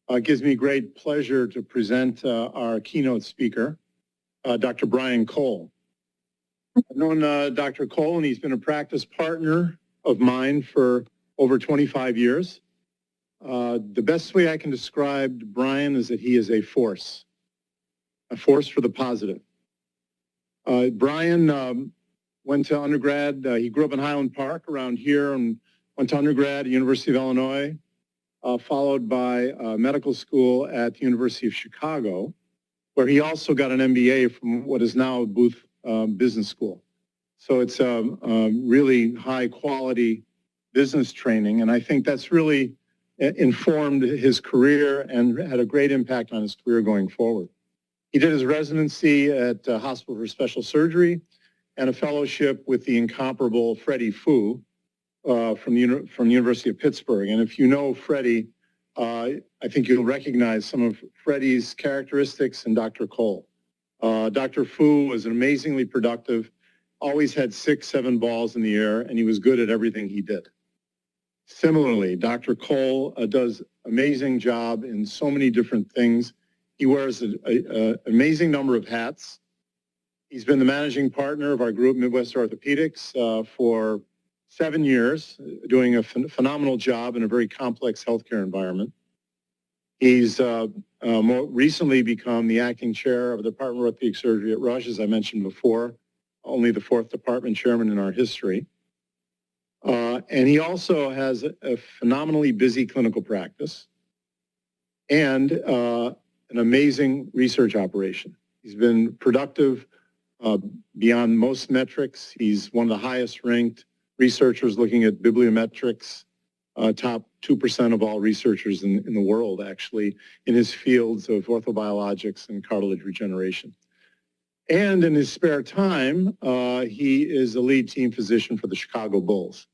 It gives me great pleasure to present our keynote speaker, Dr. Brian Cole. I've known Dr. Cole, and he's been a practice partner of mine for over 25 years. The best way I can describe Brian is that he is a force for the positive. Brian went to undergrad. He grew up in Highland Park around here and went to undergrad at the University of Illinois, followed by medical school at the University of Chicago, where he also got an MBA from what is now Booth Business School. So it's a really high quality business training, and I think that's really informed his career and had a great impact on his career going forward. He did his residency at Hospital for Special Surgery and a fellowship with the incomparable Freddie Fu from the University of Pittsburgh. And if you know Freddie, I think you'll recognize some of Freddie's characteristics in Dr. Cole. Dr. Fu was amazingly productive, always had 6, 7 balls in the air, and he was good at everything he did. Similarly, Dr. Cole does amazing job in so many different things. He wears an amazing number of hats. He's been the managing partner of our group, Midwest Orthopaedics, for 7 years, doing a phenomenal job in a very complex healthcare environment. He's more recently become the acting chair of the Department of Orthopedic Surgery at Rush, as I mentioned before, only the 4th department chairman in our history. And he also has a phenomenally busy clinical practice and an amazing research operation. He's been productive beyond most metrics. He's one of the highest ranked researchers looking at bibliometrics, top 2% of all researchers in the world, actually, in his fields of orthobiologics and cartilage regeneration. And in his spare time, he is the lead team physician for the Chicago Bulls.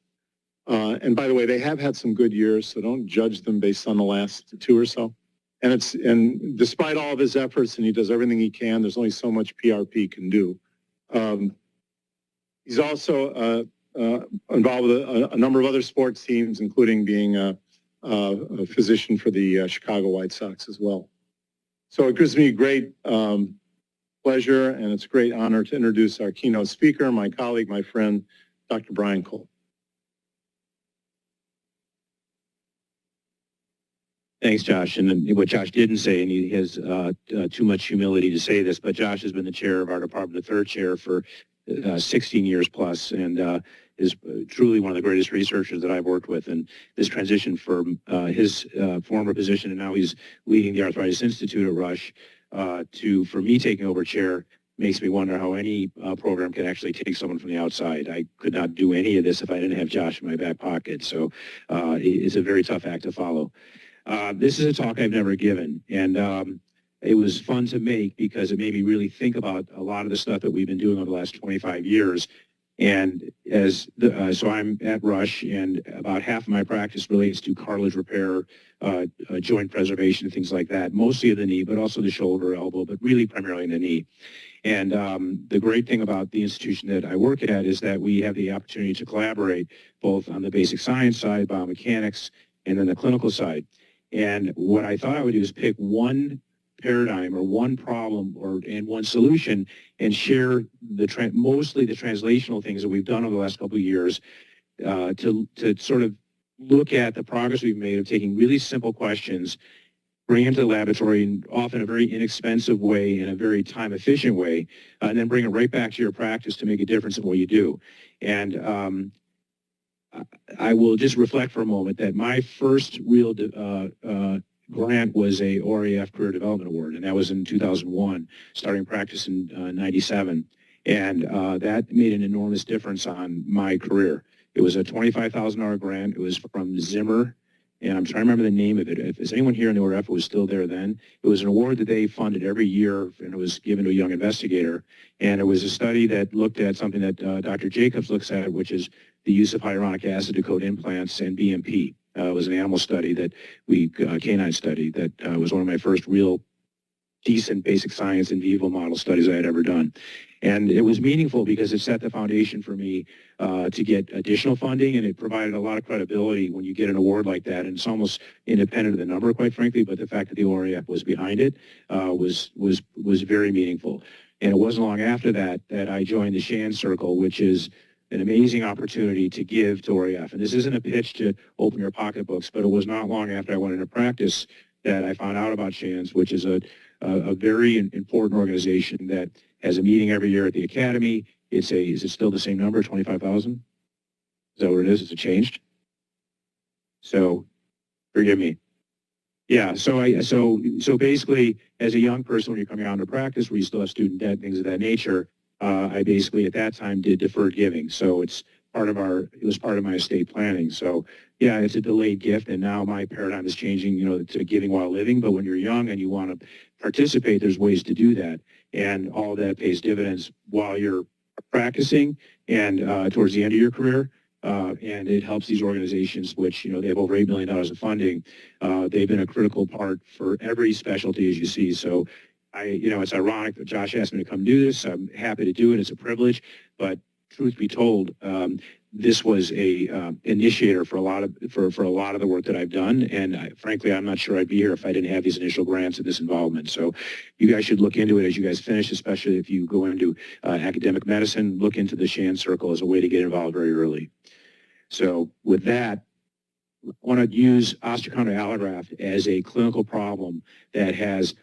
And by the way, they have had some good years, so don't judge them based on the last 2 or so. And despite all of his efforts, and he does everything he can, there's only so much PRP can do. He's also involved with a number of other sports teams, including being a physician for the Chicago White Sox as well. So it gives me great pleasure, and it's a great honor to introduce our keynote speaker, my colleague, my friend, Dr. Brian Cole. Thanks, Josh. And what Josh didn't say, and he has too much humility to say this, but Josh has been the chair of our department, the third chair, for 16 years plus, and is truly one of the greatest researchers that I've worked with. And this transition from his former position, and now he's leading the Arthritis Institute at Rush, for me taking over chair, makes me wonder how any program can actually take someone from the outside. I could not do any of this if I didn't have Josh in my back pocket. So it's a very tough act to follow. This is a talk I've never given, and it was fun to make because it made me really think about a lot of the stuff that we've been doing over the last 25 years. And so I'm at Rush, and about half of my practice relates to cartilage repair, joint preservation, things like that, mostly of the knee, but also the shoulder, elbow, but really primarily in the knee. And the great thing about the institution that I work at is that we have the opportunity to collaborate both on the basic science side, biomechanics, and then the clinical side. And what I thought I would do is pick one paradigm or one problem and one solution and share mostly the translational things that we've done over the last couple of years to sort of look at the progress we've made of taking really simple questions, bring them to the laboratory in often a very inexpensive way, in a very time-efficient way, and then bring it right back to your practice to make a difference in what you do. And I will just reflect for a moment that my first real grant was a OREF Career Development Award, and that was in 2001, starting practice in 97. And that made an enormous difference on my career. It was a $25,000 grant. It was from Zimmer, and I'm trying to remember the name of it. If there's anyone here in the OREF who was still there then, it was an award that they funded every year, and it was given to a young investigator. And it was a study that looked at something that Dr. Jacobs looks at, which is the use of hyaluronic acid to coat implants and BMP. It was an animal study that canine study that was one of my first real decent basic science in vivo model studies I had ever done. And it was meaningful because it set the foundation for me to get additional funding, and it provided a lot of credibility when you get an award like that. And it's almost independent of the number, quite frankly, but the fact that the OREF was behind it was very meaningful. And it wasn't long after that that I joined the Shan Circle, which is an amazing opportunity to give to OREF. And this isn't a pitch to open your pocketbooks, but it was not long after I went into practice that I found out about Shan's, which is a very important organization that has a meeting every year at the Academy. Is it still the same number, 25,000? Is that what it is? Has it changed? So, forgive me. Yeah, so basically, as a young person, when you're coming out into practice, where you still have student debt, things of that nature, I basically at that time did deferred giving. So it was part of my estate planning. So yeah, it's a delayed gift, and now my paradigm is changing, to giving while living. But when you're young and you want to participate, there's ways to do that, and all of that pays dividends while you're practicing and towards the end of your career. And it helps these organizations, which, they have over $8 million of funding. They've been a critical part for every specialty, as you see. So it's ironic that Josh asked me to come do this. I'm happy to do it. It's a privilege. But truth be told, this was a initiator for a lot of the work that I've done. And frankly, I'm not sure I'd be here if I didn't have these initial grants and this involvement. So you guys should look into it as you guys finish, especially if you go into academic medicine. Look into the Shan Circle as a way to get involved very early. So with that, I want to use osteochondral allograft as a clinical problem that has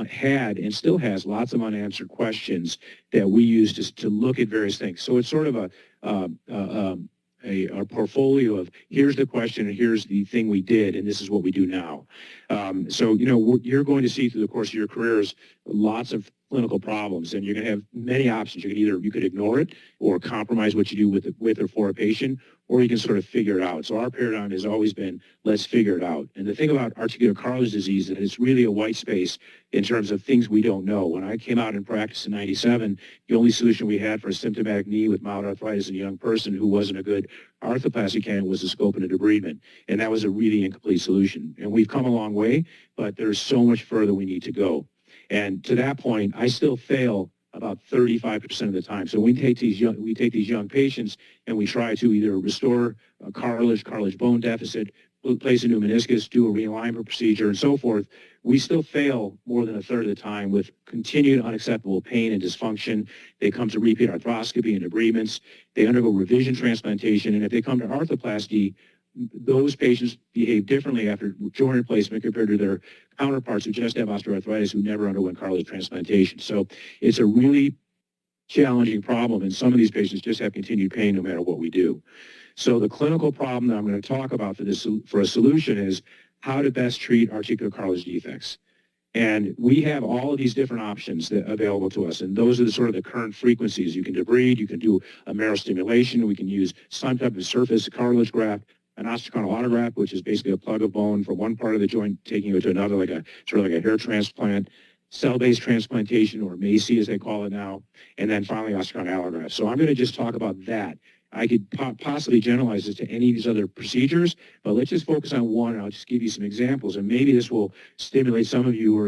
had and still has lots of unanswered questions that we use to look at various things. So it's sort of a portfolio of here's the question and here's the thing we did and this is what we do now. So you're going to see through the course of your careers lots of clinical problems, and you're going to have many options. You could ignore it or compromise what you do with or for a patient, or you can sort of figure it out. So our paradigm has always been, let's figure it out. And the thing about articular cartilage disease is that it's really a white space in terms of things we don't know. When I came out in practice in '97, the only solution we had for a symptomatic knee with mild arthritis in a young person who wasn't a good arthroplasty candidate was a scope and a debridement. And that was a really incomplete solution. And we've come a long way, but there's so much further we need to go. And to that point, I still fail about 35% of the time. So we take these young patients and we try to either restore a cartilage bone deficit, place a new meniscus, do a realignment procedure, and so forth. We still fail more than a third of the time with continued unacceptable pain and dysfunction. They come to repeat arthroscopy and debridements. They undergo revision transplantation, and if they come to arthroplasty, those patients behave differently after joint replacement compared to their counterparts who just have osteoarthritis who never underwent cartilage transplantation. So it's a really challenging problem, and some of these patients just have continued pain no matter what we do. So the clinical problem that I'm going to talk about for a solution is how to best treat articular cartilage defects. And we have all of these different options available to us, and those are the current frequencies. You can debride, you can do a marrow stimulation, we can use some type of surface cartilage graft, an osteochondral autograft, which is basically a plug of bone from one part of the joint, taking it to another, like a hair transplant, cell-based transplantation, or MACI as they call it now, and then finally osteochondral allograft. So I'm going to just talk about that. I could possibly generalize this to any of these other procedures, but let's just focus on one, and I'll just give you some examples, and maybe this will stimulate some of you who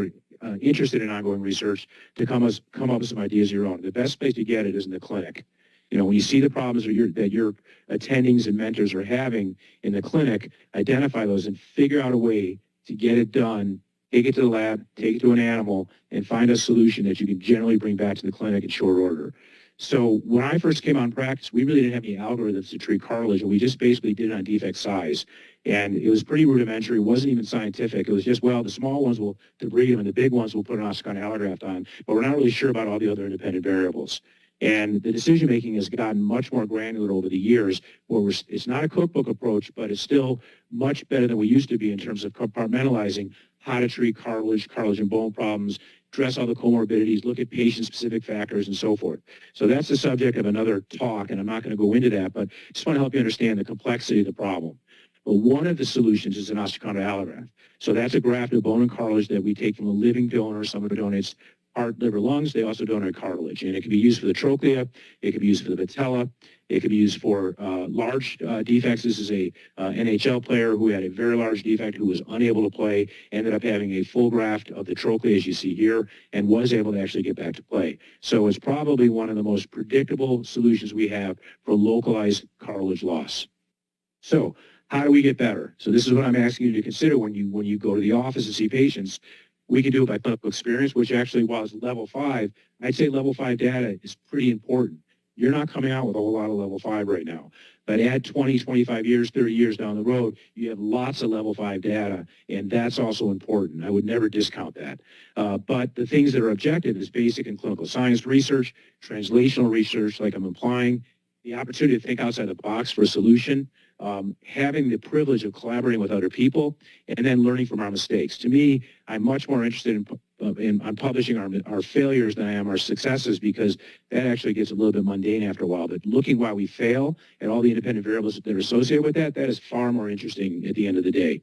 are interested in ongoing research to come up with some ideas of your own. The best place to get it is in the clinic. When you see the problems that your attendings and mentors are having in the clinic, identify those and figure out a way to get it done, take it to the lab, take it to an animal, and find a solution that you can generally bring back to the clinic in short order. So when I first came on practice, we really didn't have any algorithms to treat cartilage, and we just basically did it on defect size. And it was pretty rudimentary. It wasn't even scientific. It was just, the small ones will debride them, and the big ones will put an osteochondral allograft on, but we're not really sure about all the other independent variables. And the decision-making has gotten much more granular over the years, where it's not a cookbook approach, but it's still much better than we used to be in terms of compartmentalizing how to treat cartilage and bone problems, address all the comorbidities, look at patient-specific factors, and so forth. So that's the subject of another talk, and I'm not going to go into that, but I just want to help you understand the complexity of the problem. But one of the solutions is an osteochondral allograft. So that's a graft of bone and cartilage that we take from a living donor. Someone donates heart, liver, lungs. They also donate cartilage, and it can be used for the trochlea. It can be used for the patella. It can be used for large defects. This is a NHL player who had a very large defect who was unable to play, ended up having a full graft of the trochlea, as you see here, and was able to actually get back to play. So it's probably one of the most predictable solutions we have for localized cartilage loss. So how do we get better? So this is what I'm asking you to consider when you go to the office and see patients. We can do it by clinical experience, which actually, while it's level 5, I'd say level 5 data is pretty important. You're not coming out with a whole lot of level 5 right now. But add 20, 25 years, 30 years down the road, you have lots of level 5 data, and that's also important. I would never discount that. But the things that are objective is basic and clinical science research, translational research, like I'm implying, the opportunity to think outside the box for a solution, having the privilege of collaborating with other people, and then learning from our mistakes. To me, I'm much more interested in publishing our failures than I am our successes, because that actually gets a little bit mundane after a while. But looking why we fail and all the independent variables that are associated with that is far more interesting at the end of the day.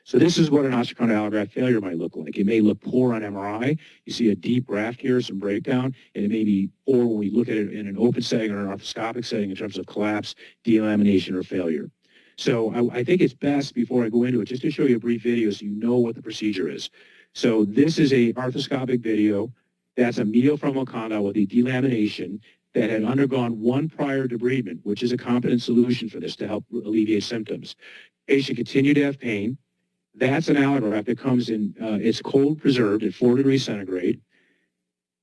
So this is what an osteochondral allograft failure might look like. It may look poor on MRI. You see a deep graft here, some breakdown, and it may be poor when we look at it in an open setting or an arthroscopic setting in terms of collapse, delamination, or failure. So I think it's best, before I go into it, just to show you a brief video so you know what the procedure is. So this is a arthroscopic video. That's a medial femoral condyle with a delamination that had undergone one prior debridement, which is a competent solution for this to help alleviate symptoms. Patient continued to have pain. That's an allograft that comes in, it's cold preserved at 4 degrees centigrade.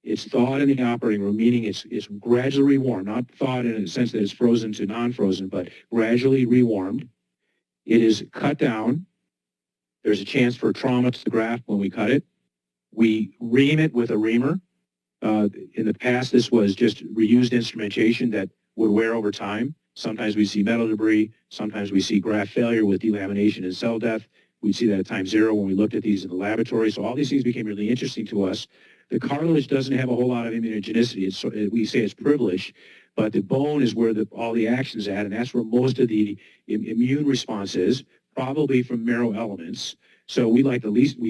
It's thawed in the operating room, meaning it's gradually rewarmed, not thawed in the sense that it's frozen to non-frozen, but gradually rewarmed. It is cut down. There's a chance for trauma to the graft when we cut it. We ream it with a reamer. In the past, this was just reused instrumentation that would wear over time. Sometimes we see metal debris. Sometimes we see graft failure with delamination and cell death. We see that at time 0 when we looked at these in the laboratory. So all these things became really interesting to us. The cartilage doesn't have a whole lot of immunogenicity. We say it's privileged, but the bone is where all the action's at, and that's where most of the immune response is, probably from marrow elements. So we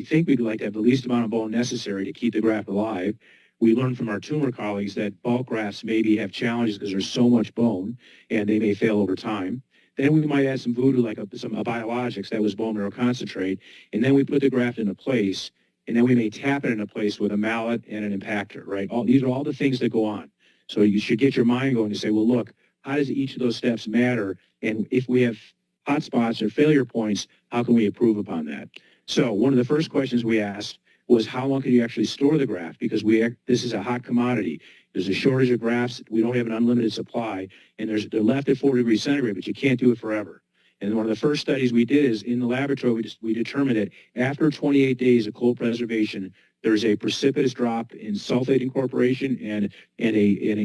think we'd like to have the least amount of bone necessary to keep the graft alive. We learned from our tumor colleagues that bulk grafts maybe have challenges because there's so much bone, and they may fail over time. Then we might add some voodoo, like some biologics, that was bone marrow concentrate, and then we put the graft into place, and then we may tap it into place with a mallet and an impactor, right? These are all the things that go on. So you should get your mind going to say, well, look, how does each of those steps matter? And if we have hot spots or failure points, how can we improve upon that? So one of the first questions we asked was, how long can you actually store the graft? Because this is a hot commodity. There's a shortage of grafts. We don't have an unlimited supply, and they're left at 4 degrees centigrade, but you can't do it forever. And one of the first studies we did is in the laboratory, we determined that after 28 days of cold preservation, there's a precipitous drop in sulfate incorporation and an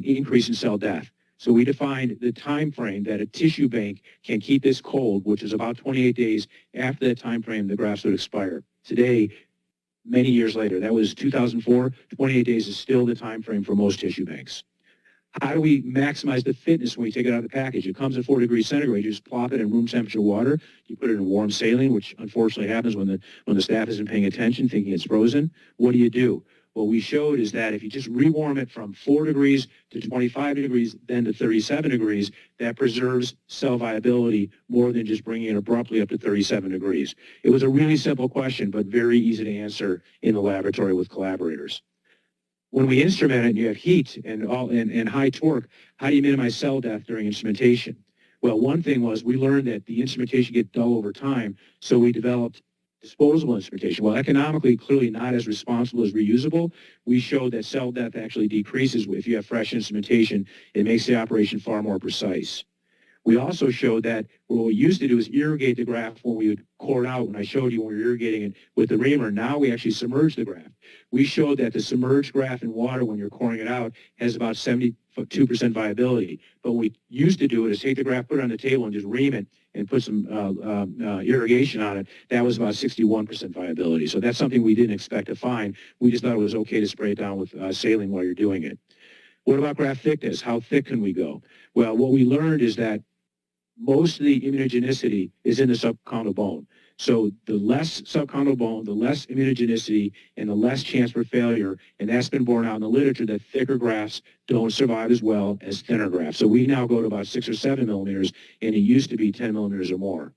increase in cell death. So we defined the time frame that a tissue bank can keep this cold, which is about 28 days. After that time frame, the grafts would expire. Today, many years later, that was 2004, 28 days is still the time frame for most tissue banks. How do we maximize the fitness when we take it out of the package? It comes at 4 degrees centigrade. You just plop it in room temperature water. You put it in warm saline, which unfortunately happens when the staff isn't paying attention, thinking it's frozen. What do? What we showed is that if you just rewarm it from 4 degrees to 25 degrees, then to 37 degrees, that preserves cell viability more than just bringing it abruptly up to 37 degrees. It was a really simple question, but very easy to answer in the laboratory with collaborators. When we instrument it and you have heat and high torque, how do you minimize cell death during instrumentation? Well, one thing was we learned that the instrumentation gets dull over time, so we developed disposable instrumentation. Well, economically, clearly not as responsible as reusable. We showed that cell death actually decreases if you have fresh instrumentation. It makes the operation far more precise. We also showed that what we used to do is irrigate the graft when we would core it out. When I showed you when we were irrigating it with the reamer, now we actually submerge the graft. We showed that the submerged graft in water when you're coring it out has about 72% viability. But what we used to do is take the graft, put it on the table, and just ream it and put some irrigation on it. That was about 61% viability. So that's something we didn't expect to find. We just thought it was okay to spray it down with saline while you're doing it. What about graft thickness? How thick can we go? Well, what we learned is that most of the immunogenicity is in the subchondral bone. So the less subchondral bone, the less immunogenicity, and the less chance for failure. And that's been borne out in the literature that thicker grafts don't survive as well as thinner grafts. So we now go to about 6 or 7 millimeters, and it used to be 10 millimeters or more.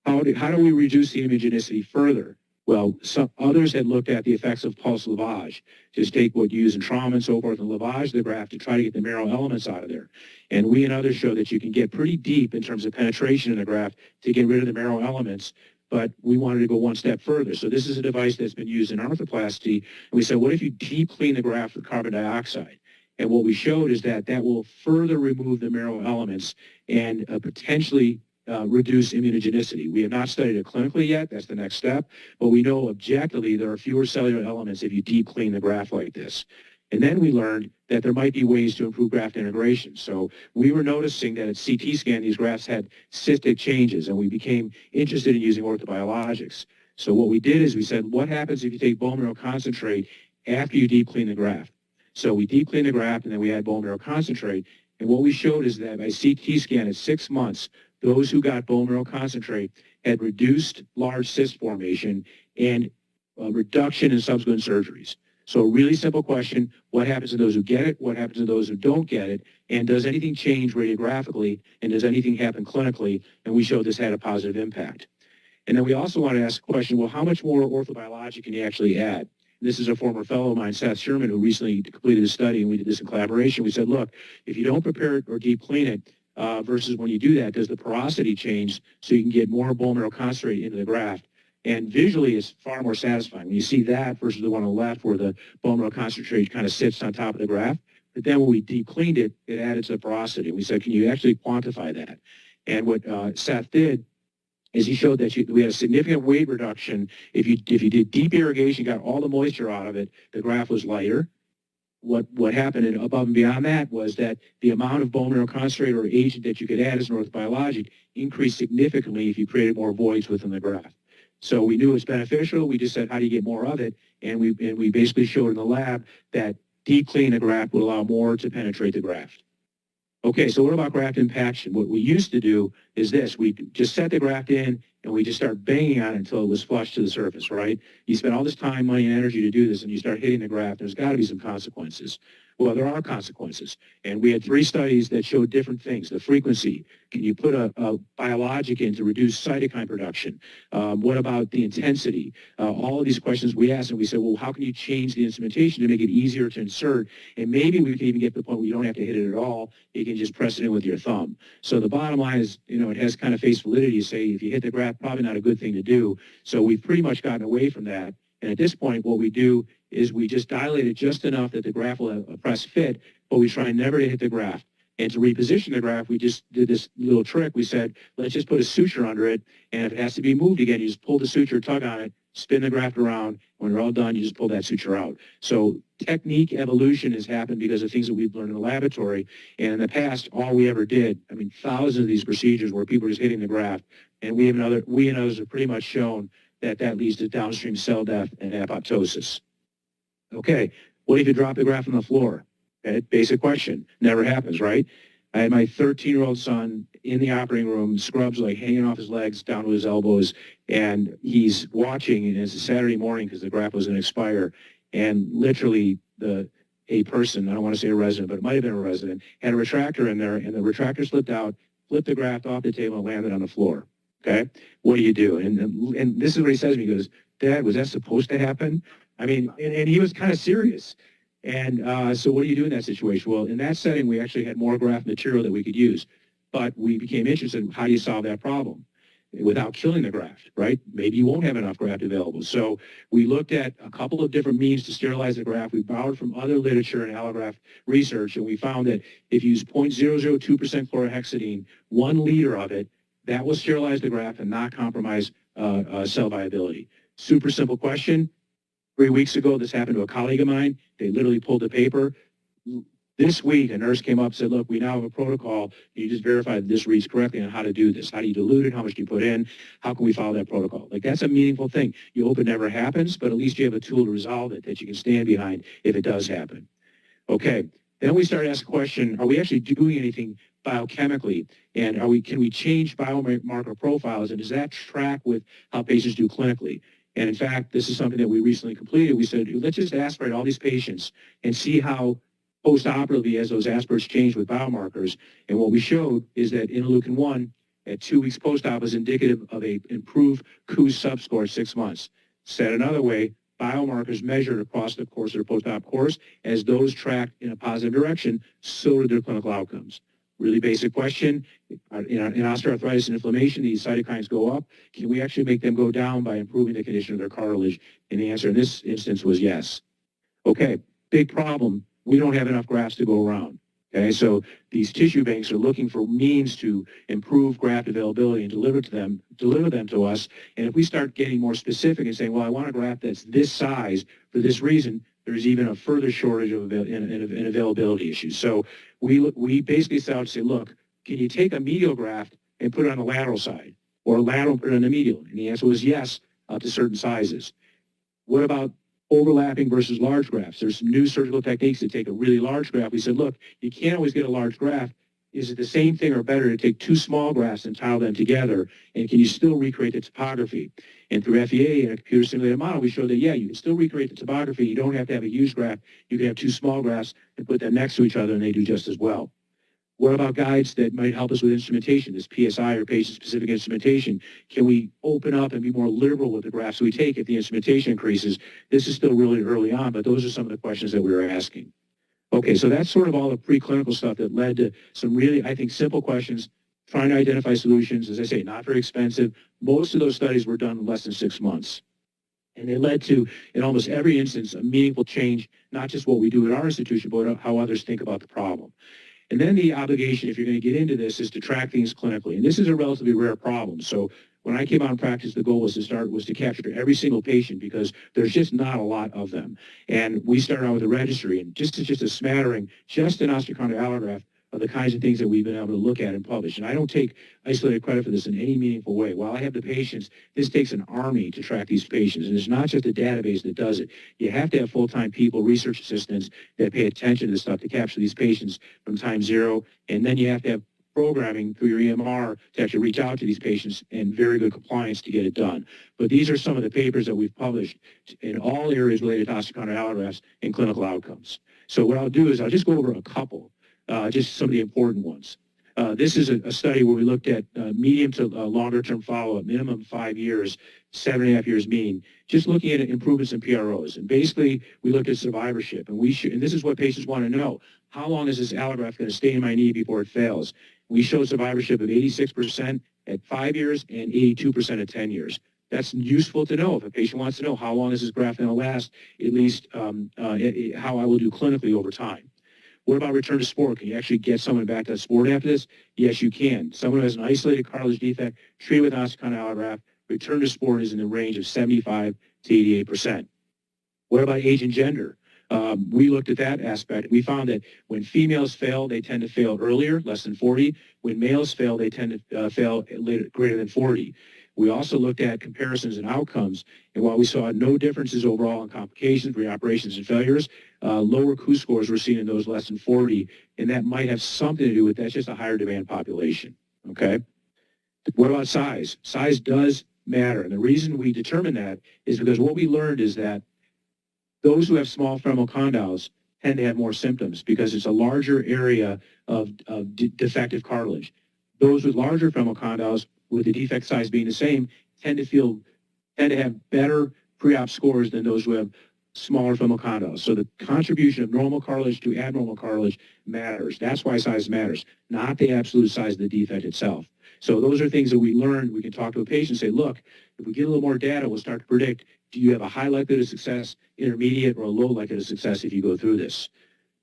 How do we reduce the immunogenicity further? Well, some others had looked at the effects of pulse lavage. Just take what you use in trauma and so forth and lavage the graft to try to get the marrow elements out of there. And we and others show that you can get pretty deep in terms of penetration in the graft to get rid of the marrow elements, but we wanted to go one step further. So this is a device that's been used in arthroplasty, and we said, what if you deep clean the graft with carbon dioxide? And what we showed is that that will further remove the marrow elements and potentially reduce immunogenicity. We have not studied it clinically yet. That's the next step. But we know objectively there are fewer cellular elements if you deep clean the graft like this. And then we learned that there might be ways to improve graft integration. So we were noticing that at CT scan, these grafts had cystic changes, and we became interested in using orthobiologics. So what we did is we said, what happens if you take bone marrow concentrate after you deep clean the graft? So we deep clean the graft, and then we add bone marrow concentrate. And what we showed is that by CT scan at 6 months, those who got bone marrow concentrate had reduced large cyst formation and a reduction in subsequent surgeries. So a really simple question, what happens to those who get it? What happens to those who don't get it? And does anything change radiographically? And does anything happen clinically? And we showed this had a positive impact. And then we also want to ask the question, well, how much more orthobiologic can you actually add? This is a former fellow of mine, Seth Sherman, who recently completed a study, and we did this in collaboration. We said, look, if you don't prepare it or deep clean it, versus when you do that, does the porosity change so you can get more bone marrow concentrate into the graft? And visually, it's far more satisfying. When you see that versus the one on the left where the bone marrow concentrate kind of sits on top of the graft. But then when we deep cleaned it, it added to the porosity. We said, can you actually quantify that? And what Seth did is he showed that we had a significant weight reduction. If you did deep irrigation, got all the moisture out of it, the graft was lighter. What happened above and beyond that was that the amount of bone marrow concentrate or agent that you could add as an orthobiologic increased significantly if you created more voids within the graft. So we knew it was beneficial. We just said, how do you get more of it? And we basically showed in the lab that deep cleaning the graft would allow more to penetrate the graft. Okay, so what about graft impaction? What we used to do is this. We just set the graft in, and we just start banging on it until it was flush to the surface, right? You spend all this time, money, and energy to do this, and you start hitting the graft. There's got to be some consequences. Well, there are consequences. And we had 3 studies that showed different things. The frequency. Can you put a biologic in to reduce cytokine production? What about the intensity? All of these questions we asked, and we said, well, how can you change the instrumentation to make it easier to insert? And maybe we can even get to the point where you don't have to hit it at all. You can just press it in with your thumb. So the bottom line is, it has kind of face validity to say if you hit the graft, probably not a good thing to do. So we've pretty much gotten away from that. And at this point, what we do is we just dilate it just enough that the graft will press fit, but we try never to hit the graft. And to reposition the graft, we just did this little trick. We said, let's just put a suture under it, and if it has to be moved again, you just pull the suture, tug on it, spin the graft around. When you're all done, you just pull that suture out. So technique evolution has happened because of things that we've learned in the laboratory. And in the past, all we ever did, thousands of these procedures where people are just hitting the graft, and we and others have pretty much shown that leads to downstream cell death and apoptosis. Okay, what if you drop the graft on the floor? Okay, basic question. Never happens, right? I had my 13-year-old son in the operating room, scrubs like hanging off his legs down to his elbows, and he's watching, and it's a Saturday morning because the graft was going to expire, and literally a person, I don't want to say a resident, but it might have been a resident, had a retractor in there, and the retractor slipped out, flipped the graft off the table, and landed on the floor. Okay, what do you do? And this is what he says to me. He goes, Dad, was that supposed to happen? And he was kind of serious. And so what do you do in that situation? Well, in that setting, we actually had more graft material that we could use. But we became interested in how do you solve that problem without killing the graft, right? Maybe you won't have enough graft available. So we looked at a couple of different means to sterilize the graft. We borrowed from other literature and allograft research, and we found that if you use 0.002% chlorhexidine, 1 liter of it, that will sterilize the graft and not compromise cell viability. Super simple question. 3 weeks ago, this happened to a colleague of mine. They literally pulled the paper. This week, a nurse came up and said, look, we now have a protocol. Can you just verify that this reads correctly on how to do this? How do you dilute it? How much do you put in? How can we follow that protocol? That's a meaningful thing. You hope it never happens, but at least you have a tool to resolve it that you can stand behind if it does happen. Okay. Then we started asking the question, are we actually doing anything biochemically, and can we change biomarker profiles, and does that track with how patients do clinically? And in fact, this is something that we recently completed. We said, let's just aspirate all these patients and see how post-operatively as those aspirates change with biomarkers. And what we showed is that interleukin-1 at 2 weeks post-op is indicative of a improved KOOS subscore at 6 months. Said another way, biomarkers measured across the course of their post-op course, as those tracked in a positive direction, so did their clinical outcomes. Really basic question. In osteoarthritis and inflammation, these cytokines go up. Can we actually make them go down by improving the condition of their cartilage? And the answer in this instance was yes. Okay, big problem. We don't have enough grafts to go around. Okay, so these tissue banks are looking for means to improve graft availability and deliver them to us. And if we start getting more specific and saying, well, I want a graft that's this size for this reason, there's even a further shortage of in availability issues. So we basically set out to say, look, can you take a medial graft and put it on the lateral side, or a lateral and put it on the medial? And the answer was yes, up to certain sizes. What about overlapping versus large grafts? There's some new surgical techniques that take a really large graft. We said, look, you can't always get a large graft. Is it the same thing or better to take 2 small grafts and tile them together? And can you still recreate the topography? And through FEA and a computer simulated model, we showed that, yeah, you can still recreate the topography. You don't have to have a huge graft. You can have 2 small grafts and put them next to each other, and they do just as well. What about guides that might help us with instrumentation, this PSI or patient-specific instrumentation? Can we open up and be more liberal with the grafts we take if the instrumentation increases? This is still really early on, but those are some of the questions that we were asking. Okay, so that's sort of all the preclinical stuff that led to some really, I think, simple questions, trying to identify solutions. As I say, not very expensive. Most of those studies were done in less than 6 months. And they led to, in almost every instance, a meaningful change, not just what we do at our institution, but how others think about the problem. And then the obligation, if you're going to get into this, is to track things clinically. And this is a relatively rare problem. So when I came out in practice, the goal was to capture every single patient, because there's just not a lot of them. And we started out with a registry, and just a smattering, just an osteochondral allograft, of the kinds of things that we've been able to look at and publish. And I don't take isolated credit for this in any meaningful way. While I have the patients, this takes an army to track these patients. And it's not just a database that does it. You have to have full-time people, research assistants, that pay attention to this stuff to capture these patients from time zero. And then you have to have programming through your EMR to actually reach out to these patients, and very good compliance to get it done. But these are some of the papers that we've published in all areas related to osteochondral allografts and clinical outcomes. So what I'll do is I'll just go over a couple. Just some of the important ones. This is a study where we looked at medium to longer-term follow-up, minimum 5 years, 7.5 years mean, just looking at improvements in PROs. And basically, we looked at survivorship. And this is what patients want to know. How long is this allograft going to stay in my knee before it fails? We showed survivorship of 86% at 5 years and 82% at 10 years. That's useful to know if a patient wants to know how long is this graft going to last, at least how I will do clinically over time. What about return to sport? Can you actually get someone back to sport after this? Yes, you can. Someone who has an isolated cartilage defect, treated with osteochondral allograft, return to sport is in the range of 75 to 88%. What about age and gender? We looked at that aspect. We found that when females fail, they tend to fail earlier, less than 40. When males fail, they tend to fail later, greater than 40. We also looked at comparisons and outcomes, and while we saw no differences overall in complications, reoperations, and failures, lower KOOS scores were seen in those less than 40, and that might have something to do with that's just a higher demand population, okay? What about size? Size does matter, and the reason we determine that is because what we learned is that those who have small femoral condyles tend to have more symptoms because it's a larger area of defective cartilage. Those with larger femoral condyles, with the defect size being the same, tend to have better pre-op scores than those who have smaller femoral condyles. So the contribution of normal cartilage to abnormal cartilage matters. That's why size matters, not the absolute size of the defect itself. So those are things that we learned. We can talk to a patient and say, look, if we get a little more data, we'll start to predict, do you have a high likelihood of success, intermediate, or a low likelihood of success if you go through this?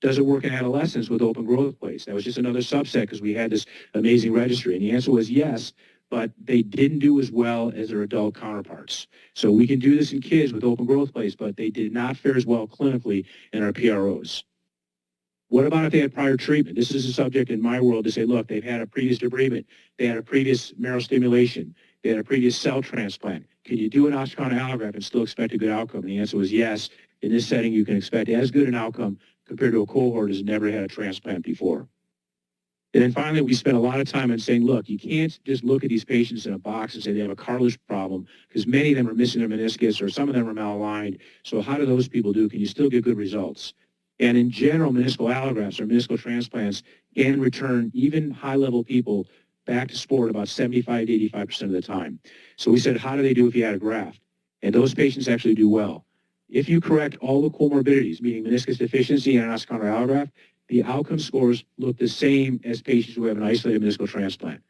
Does it work in adolescents with open growth plates? That was just another subset because we had this amazing registry. And the answer was yes, but they didn't do as well as their adult counterparts. So we can do this in kids with open growth plates, but they did not fare as well clinically in our PROs. What about if they had prior treatment? This is a subject in my world to say, look, they've had a previous debridement, they had a previous marrow stimulation, they had a previous cell transplant. Can you do an osteochondral allograft and still expect a good outcome? And the answer was yes. In this setting, you can expect as good an outcome compared to a cohort who's never had a transplant before. And then finally, we spent a lot of time on saying, look, you can't just look at these patients in a box and say they have a cartilage problem, because many of them are missing their meniscus or some of them are malaligned. So how do those people do? Can you still get good results? And in general, meniscal allografts or meniscal transplants can return even high-level people back to sport about 75 to 85% of the time. So we said, how do they do if you had a graft? And those patients actually do well. If you correct all the comorbidities, meaning meniscus deficiency and an osteochondral allograft, the outcome scores look the same as patients who have an isolated meniscal transplant.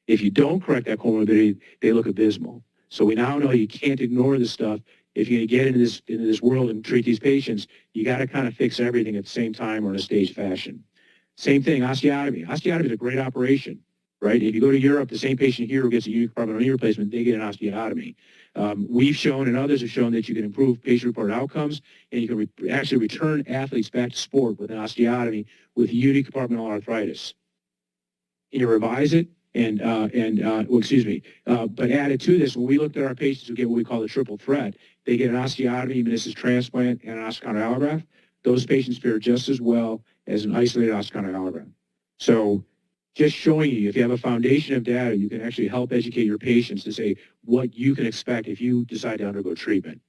If you don't correct that comorbidity, they look abysmal. So we now know you can't ignore this stuff. If you're going to get into this world and treat these patients, you got to kind of fix everything at the same time or in a staged fashion. Same thing, osteotomy. Osteotomy is a great operation, right? If you go to Europe, the same patient here who gets a unicompartmental knee replacement, they get an osteotomy. We've shown and others have shown that you can improve patient-reported outcomes and you can actually return athletes back to sport with an osteotomy with unicompartmental arthritis. You revise it but added to this, when we looked at our patients who get what we call the triple threat, they get an osteotomy, meniscus transplant, and an osteochondral allograft. Those patients fare just as well as an isolated osteochondral allograft. So just showing you, if you have a foundation of data, you can actually help educate your patients to say what you can expect if you decide to undergo treatment.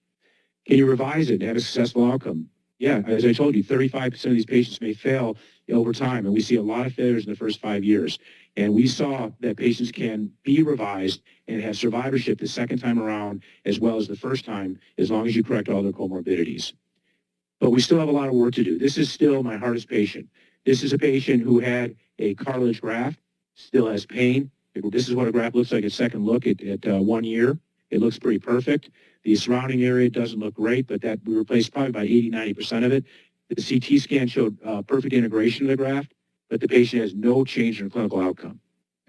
Can you revise it and have a successful outcome? Yeah, as I told you, 35% of these patients may fail over time, and we see a lot of failures in the first 5 years. And we saw that patients can be revised and have survivorship the second time around as well as the first time, as long as you correct all their comorbidities. But we still have a lot of work to do. This is still my hardest patient. This is a patient who had a cartilage graft, still has pain. This is what a graft looks like at second look at 1 year. It looks pretty perfect. The surrounding area doesn't look great, but that we replaced probably about 80, 90% of it. The CT scan showed perfect integration of the graft, but the patient has no change in clinical outcome.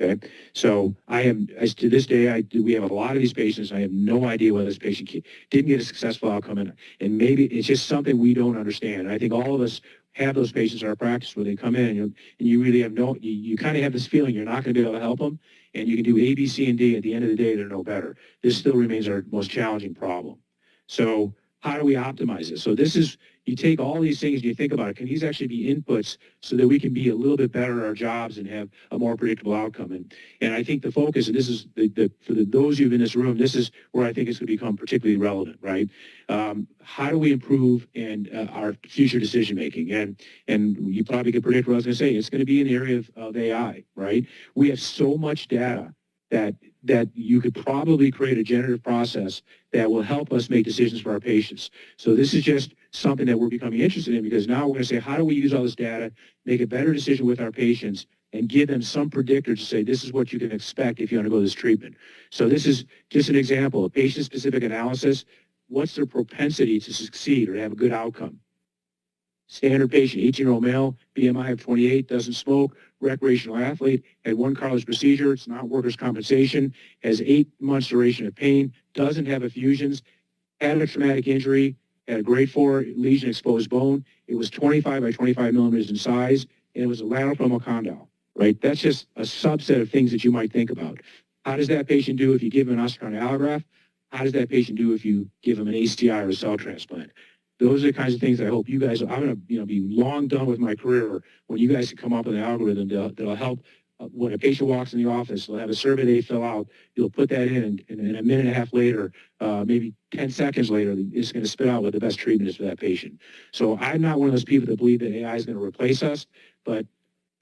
Okay, so to this day, we have a lot of these patients. I have no idea whether this patient didn't get a successful outcome, and maybe it's just something we don't understand. And I think all of us have those patients in our practice where they come in and you really have you kind of have this feeling you're not going to be able to help them, and you can do A, B, C, and D. At the end of the day, they're no better. This still remains our most challenging problem. So how do we optimize this? So this is, you take all these things and you think about it, can these actually be inputs so that we can be a little bit better at our jobs and have a more predictable outcome? And I think the focus, and this is for those of you in this room, this is where I think it's going to become particularly relevant, right? How do we improve our future decision making? And you probably could predict what I was going to say. It's going to be in the area of AI, right? We have so much data that you could probably create a generative process that will help us make decisions for our patients. So this is just something that we're becoming interested in, because now we're going to say, how do we use all this data, make a better decision with our patients, and give them some predictor to say, this is what you can expect if you undergo this treatment. So this is just an example, a patient-specific analysis. What's their propensity to succeed or to have a good outcome? Standard patient, 18-year-old male, BMI of 28, doesn't smoke, recreational athlete, had one cartilage procedure, it's not workers' compensation, has 8 months duration of pain, doesn't have effusions, had a traumatic injury, had a grade 4 lesion exposed bone. It was 25 by 25 millimeters in size, and it was a lateral femoral condyle, right? That's just a subset of things that you might think about. How does that patient do if you give him an osteochondral allograft? How does that patient do if you give him an ACI or a cell transplant? Those are the kinds of things I hope you guys, I'm going to be long done with my career when you guys can come up with an algorithm that'll help. When a patient walks in the office, they'll have a survey they fill out. You'll put that in, and a minute and a half later, maybe 10 seconds later, it's going to spit out what the best treatment is for that patient. So I'm not one of those people that believe that AI is going to replace us, but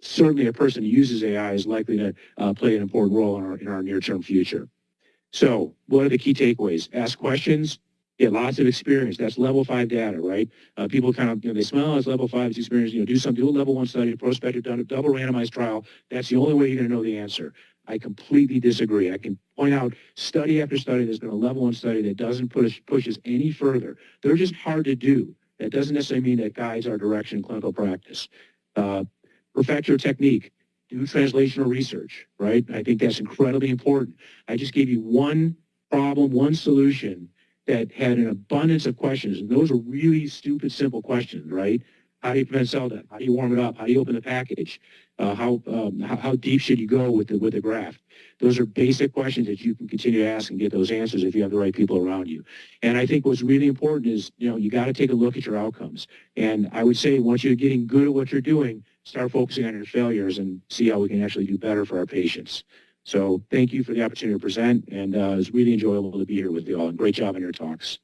certainly a person who uses AI is likely to play an important role in our near-term future. So what are the key takeaways? Ask questions. Get lots of experience. That's level 5 data, right? People kind of, they smell as level 5 experience, do a level 1 study, a prospective double randomized trial. That's the only way you're going to know the answer. I completely disagree. I can point out study after study. There's been a level 1 study that doesn't push us any further. They're just hard to do. That doesn't necessarily mean that guides our direction in clinical practice. Perfect your technique. Do translational research, right? I think that's incredibly important. I just gave you one problem, one solution that had an abundance of questions, and those are really stupid, simple questions, right? How do you prevent cell death? How do you warm it up? How do you open the package? How deep should you go with the graft? Those are basic questions that you can continue to ask and get those answers if you have the right people around you. And I think what's really important is, you got to take a look at your outcomes. And I would say once you're getting good at what you're doing, start focusing on your failures and see how we can actually do better for our patients. So thank you for the opportunity to present, and it was really enjoyable to be here with you all, and great job on your talks.